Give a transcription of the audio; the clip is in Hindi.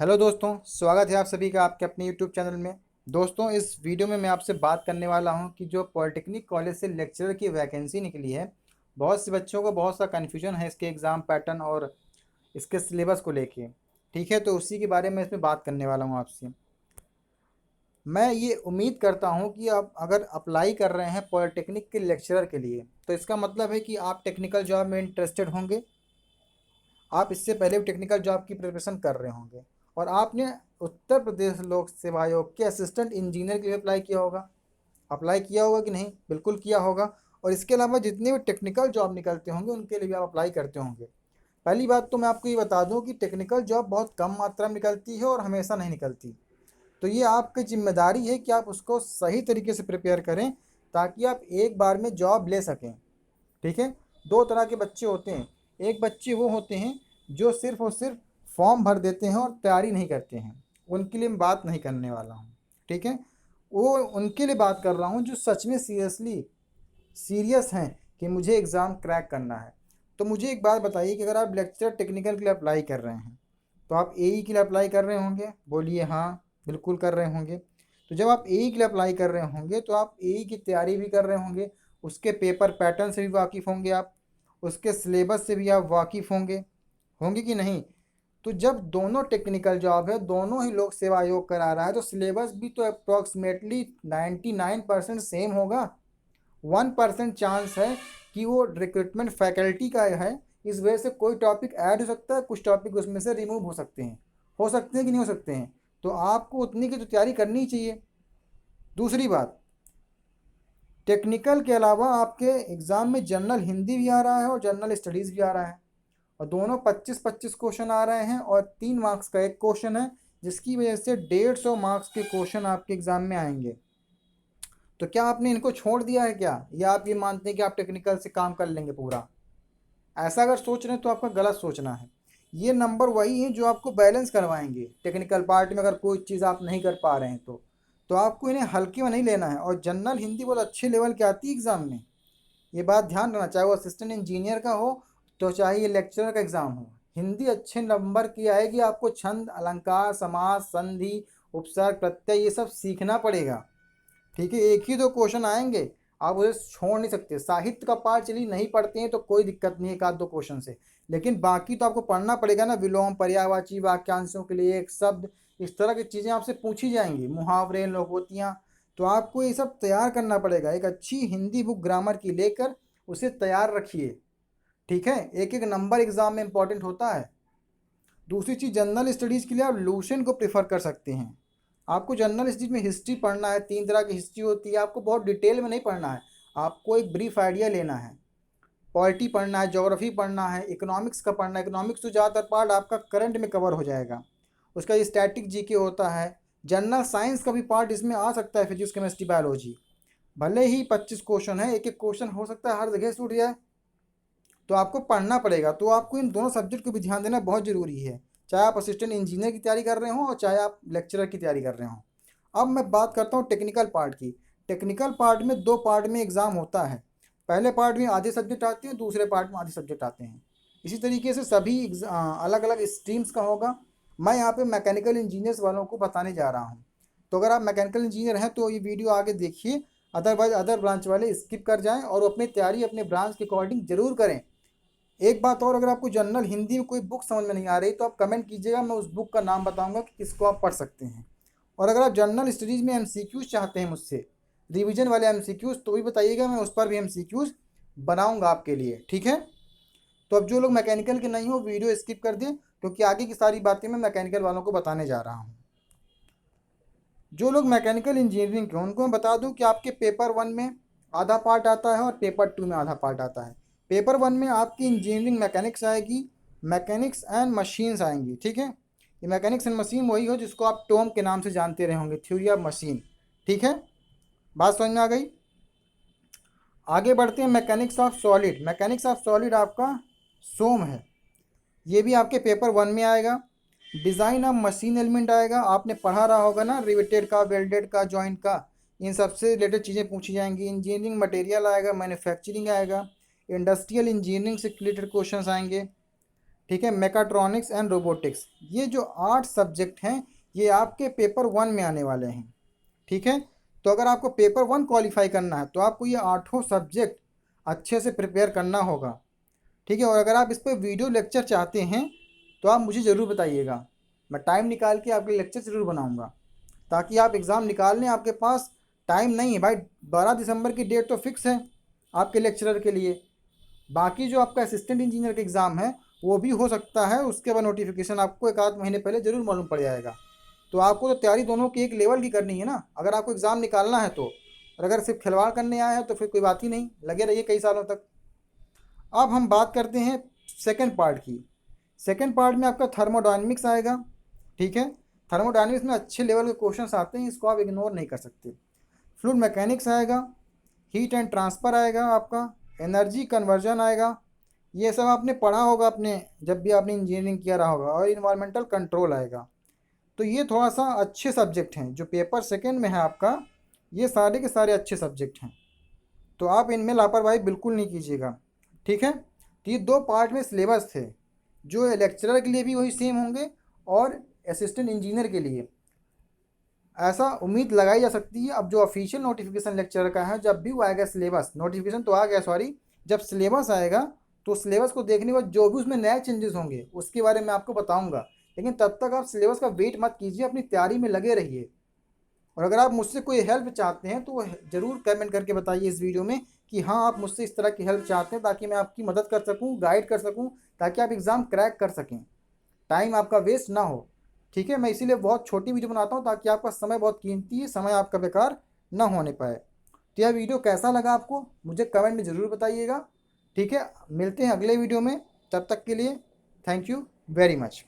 हेलो दोस्तों, स्वागत है आप सभी का आपके अपने यूट्यूब चैनल में। दोस्तों, इस वीडियो में मैं आपसे बात करने वाला हूं कि जो पॉलिटेक्निक कॉलेज से लेक्चरर की वैकेंसी निकली है, बहुत से बच्चों को बहुत सा कन्फ्यूजन है इसके एग्ज़ाम पैटर्न और इसके सिलेबस को लेके। ठीक है, तो उसी के बारे में इसमें बात करने वाला हूं आपसे। मैं ये उम्मीद करता हूं कि आप अगर अप्लाई कर रहे हैं पॉलिटेक्निक के लेक्चरर के लिए, तो इसका मतलब है कि आप टेक्निकल जॉब में इंटरेस्टेड होंगे। आप इससे पहले भी टेक्निकल जॉब की प्रिपरेशन कर रहे होंगे और आपने उत्तर प्रदेश लोक सेवा आयोग के असिस्टेंट इंजीनियर के लिए अप्लाई किया होगा कि नहीं? बिल्कुल किया होगा। और इसके अलावा जितने भी टेक्निकल जॉब निकलते होंगे उनके लिए भी आप अप्लाई करते होंगे। पहली बात तो मैं आपको ये बता दूं कि टेक्निकल जॉब बहुत कम मात्रा में निकलती है और हमेशा नहीं निकलती। तो ये आपकी जिम्मेदारी है कि आप उसको सही तरीके से प्रिपेयर करें ताकि आप एक बार में जॉब ले सकें। ठीक है। दो तरह के बच्चे होते हैं। एक बच्चे वो होते हैं जो सिर्फ और सिर्फ फॉर्म भर देते हैं और तैयारी नहीं करते हैं। उनके लिए मैं बात नहीं करने वाला हूँ। ठीक है। वो उनके लिए बात कर रहा हूँ जो सच में सीरियस हैं कि मुझे एग्ज़ाम क्रैक करना है। तो मुझे एक बात बताइए कि अगर आप लेक्चर टेक्निकल के लिए अप्लाई कर रहे हैं तो आप एई के लिए अप्लाई कर रहे होंगे? बोलिए हाँ, बिल्कुल कर रहे होंगे। तो जब आप एई के लिए अप्लाई कर रहे होंगे तो आप एई की तैयारी भी कर रहे होंगे, उसके पेपर पैटर्न से भी वाकिफ़ होंगे आप, उसके सिलेबस से भी आप वाकिफ़ होंगे होंगे कि नहीं? तो जब दोनों टेक्निकल जॉब है, दोनों ही लोक सेवा आयोग करा रहा है, तो सिलेबस भी तो अप्रॉक्सीमेटली 99% सेम होगा। 1% चांस है कि वो रिक्रूटमेंट फैकल्टी का है। इस वजह से कोई टॉपिक ऐड हो सकता है, कुछ टॉपिक उसमें से रिमूव हो सकते हैं कि नहीं हो सकते हैं। तो आपको उतनी की तो तैयारी करनी ही चाहिए। दूसरी बात, टेक्निकल के अलावा आपके एग्ज़ाम में जनरल हिंदी भी आ रहा है और जनरल स्टडीज़ भी आ रहा है, और दोनों 25-25 क्वेश्चन आ रहे हैं और 3 मार्क्स का एक क्वेश्चन है, जिसकी वजह से 150 मार्क्स के क्वेश्चन आपके एग्ज़ाम में आएंगे। तो क्या आपने इनको छोड़ दिया है क्या, या आप ये मानते हैं कि आप टेक्निकल से काम कर लेंगे पूरा? ऐसा अगर सोच रहे हैं तो आपका गलत सोचना है। ये नंबर वही हैं जो आपको बैलेंस करवाएंगे टेक्निकल पार्ट में, अगर कोई चीज़ आप नहीं कर पा रहे हैं तो आपको इन्हें हल्के में नहीं लेना है। और जनरल हिंदी बहुत अच्छे लेवल की आती है एग्ज़ाम में, ये बात ध्यान रखना, चाहे वो असिस्टेंट इंजीनियर का हो तो चाहे ये लेक्चरर का एग्ज़ाम हो। हिंदी अच्छे नंबर की आएगी। आपको छंद, अलंकार, समास, संधि, उपसर्ग, प्रत्यय ये सब सीखना पड़ेगा। ठीक है, एक ही दो क्वेश्चन आएंगे, आप उसे छोड़ नहीं सकते। साहित्य का पार्ट चलिए नहीं पढ़ते हैं तो कोई दिक्कत नहीं है, एक आध दो क्वेश्चन से, लेकिन बाकी तो आपको पढ़ना पड़ेगा ना। विलोम, पर्यायवाची, वाक्यांशों के लिए एक शब्द, इस तरह की चीज़ें आपसे पूछी जाएंगी, मुहावरे, लोकोक्तियाँ। तो आपको ये सब तैयार करना पड़ेगा। एक अच्छी हिंदी बुक ग्रामर की लेकर उसे तैयार रखिए। ठीक है, एक एक नंबर एग्जाम में इंपॉर्टेंट होता है। दूसरी चीज़, जनरल स्टडीज़ के लिए आप लूसेंट को प्रेफर कर सकते हैं। आपको जनरल स्टडीज में हिस्ट्री पढ़ना है, 3 तरह की हिस्ट्री होती है, आपको बहुत डिटेल में नहीं पढ़ना है, आपको एक ब्रीफ आइडिया लेना है। पॉलिटी पढ़ना है, ज्योग्राफी पढ़ना है, इकोनॉमिक्स का पढ़ना है। इकोनॉमिक्स तो ज़्यादातर पार्ट आपका करंट में कवर हो जाएगा। उसका स्टैटिक जीके होता है। जनरल साइंस का भी पार्ट इसमें आ सकता है, फिजिक्स, केमिस्ट्री, बायोलॉजी। भले ही 25 क्वेश्चन है, एक एक क्वेश्चन हो सकता है हर जगह से उठ जाए, तो आपको पढ़ना पड़ेगा। तो आपको इन दोनों सब्जेक्ट को भी ध्यान देना बहुत ज़रूरी है, चाहे आप असिस्टेंट इंजीनियर की तैयारी कर रहे हो और चाहे आप लेक्चरर की तैयारी कर रहे हो। अब मैं बात करता हूँ टेक्निकल पार्ट की। टेक्निकल पार्ट में 2 पार्ट में एग्ज़ाम होता है। पहले पार्ट में आधे सब्जेक्ट आते हैं, दूसरे पार्ट में आधे सब्जेक्ट आते हैं। इसी तरीके से सभी अलग अलग स्ट्रीम्स का होगा। मैं यहाँ पे मैकेनिकल इंजीनियर्स वालों को बताने जा रहा हूँ। तो अगर आप मैकेनिकल इंजीनियर हैं तो ये वीडियो आगे देखिए, अदरवाइज अदर ब्रांच वाले स्किप कर जाएं और अपनी तैयारी अपने ब्रांच के अकॉर्डिंग ज़रूर करें। एक बात और, अगर आपको जनरल हिंदी में कोई बुक समझ में नहीं आ रही तो आप कमेंट कीजिएगा, मैं उस बुक का नाम बताऊंगा कि किसको आप पढ़ सकते हैं। और अगर आप जनरल स्टडीज़ में एमसीक्यूज़ चाहते हैं मुझसे, रिवीजन वाले एमसीक्यूज़, तो भी बताइएगा, मैं उस पर भी एमसीक्यूज़ बनाऊंगा आपके लिए। ठीक है। तो अब जो लोग मैकेनिकल के नहीं हो वीडियो स्किप कर दें, क्योंकि आगे की सारी बातें मैं मैकेनिकल वालों को बताने जा रहा हूँ। जो लोग मैकेनिकल इंजीनियरिंग के उनको मैं बता दूं कि आपके पेपर 1 में आधा पार्ट आता है और पेपर 2 में आधा पार्ट आता है। पेपर 1 में आपकी इंजीनियरिंग मैकेनिक्स आएगी, मैकेनिक्स एंड मशीन्स आएंगी। ठीक है। ये मैकेनिक्स एंड मशीन वही हो जिसको आप टोम के नाम से जानते रहे होंगे, थ्योरी ऑफ मशीन। ठीक है, बात समझ में आ गई? आगे बढ़ते हैं। मैकेनिक्स ऑफ सॉलिड आपका सोम है, ये भी आपके पेपर 1 में आएगा। डिज़ाइन ऑफ मशीन एलिमेंट आएगा, आपने पढ़ा रहा होगा ना, रिवेटेड का, वेल्डेड का, जॉइंट का, इन सबसे रिलेटेड चीज़ें पूछी जाएंगी। इंजीनियरिंग मटेरियल आएगा, मैन्युफैक्चरिंग आएगा, इंडस्ट्रियल इंजीनियरिंग से रिलेटेड क्वेश्चंस आएंगे। ठीक है, मैकाट्रॉनिक्स एंड रोबोटिक्स, ये जो 8 सब्जेक्ट हैं ये आपके पेपर 1 में आने वाले हैं। ठीक है, तो अगर आपको पेपर 1 क्वालिफाई करना है तो आपको ये 8 सब्जेक्ट अच्छे से प्रिपेयर करना होगा। ठीक है, और अगर आप इस पर वीडियो लेक्चर चाहते हैं तो आप मुझे ज़रूर बताइएगा, मैं टाइम निकाल के आपके लेक्चर ज़रूर बनाऊंगा, ताकि आप एग्ज़ाम निकाल लें। आपके पास टाइम नहीं है भाई, 12 दिसंबर की डेट तो फिक्स है आपके लेक्चरर के लिए। बाकी जो आपका असिस्टेंट इंजीनियर का एग्ज़ाम है वो भी हो सकता है उसके बाद नोटिफिकेशन आपको एक आध महीने पहले ज़रूर मालूम पड़ जाएगा। तो आपको तो तैयारी दोनों की एक लेवल की करनी है ना, अगर आपको एग्ज़ाम निकालना है तो। और अगर सिर्फ खिलवाड़ करने आए हैं तो फिर कोई बात ही नहीं, लगे रहिए कई सालों तक। अब हम बात करते हैं सेकेंड पार्ट की। सेकेंड पार्ट में आपका थर्मोडायनेमिक्स आएगा। ठीक है, थर्मोडायनेमिक्स में अच्छे लेवल के क्वेश्चंस आते हैं, इसको आप इग्नोर नहीं कर सकते। फ्लूइड मैकेनिक्स आएगा, हीट एंड ट्रांसफ़र आएगा आपका, एनर्जी कन्वर्जन आएगा, ये सब आपने पढ़ा होगा अपने जब भी आपने इंजीनियरिंग किया रहा होगा, और इन्वायरमेंटल कंट्रोल आएगा। तो ये थोड़ा सा अच्छे सब्जेक्ट हैं जो पेपर सेकेंड में है आपका, ये सारे के सारे अच्छे सब्जेक्ट हैं, तो आप इनमें लापरवाही बिल्कुल नहीं कीजिएगा। ठीक है, तो ये 2 पार्ट में सिलेबस थे, जो लेक्चरर के लिए भी वही सेम होंगे और असिस्टेंट इंजीनियर के लिए। ऐसा उम्मीद लगाई जा सकती है अब जो ऑफिशियल नोटिफिकेशन लेक्चर का है, जब भी वो आएगा सिलेबस, नोटिफिकेशन तो आ गया सॉरी, जब सिलेबस आएगा तो सिलेबस को देखने के बाद जो भी उसमें नए चेंजेस होंगे उसके बारे में आपको बताऊंगा। लेकिन तब तक आप सिलेबस का वेट मत कीजिए, अपनी तैयारी में लगे रहिए। और अगर आप मुझसे कोई हेल्प चाहते हैं तो ज़रूर कमेंट करके बताइए इस वीडियो में कि हाँ आप मुझसे इस तरह की हेल्प चाहते हैं, ताकि मैं आपकी मदद कर सकूँ, गाइड कर सकूँ, ताकि आप एग्ज़ाम क्रैक कर सकें, टाइम आपका वेस्ट ना हो। ठीक है, मैं इसीलिए बहुत छोटी वीडियो बनाता हूँ ताकि आपका समय बहुत कीमती है, समय आपका बेकार ना होने पाए। तो यह वीडियो कैसा लगा आपको मुझे कमेंट में ज़रूर बताइएगा। ठीक है, मिलते हैं अगले वीडियो में, तब तक के लिए थैंक यू वेरी मच।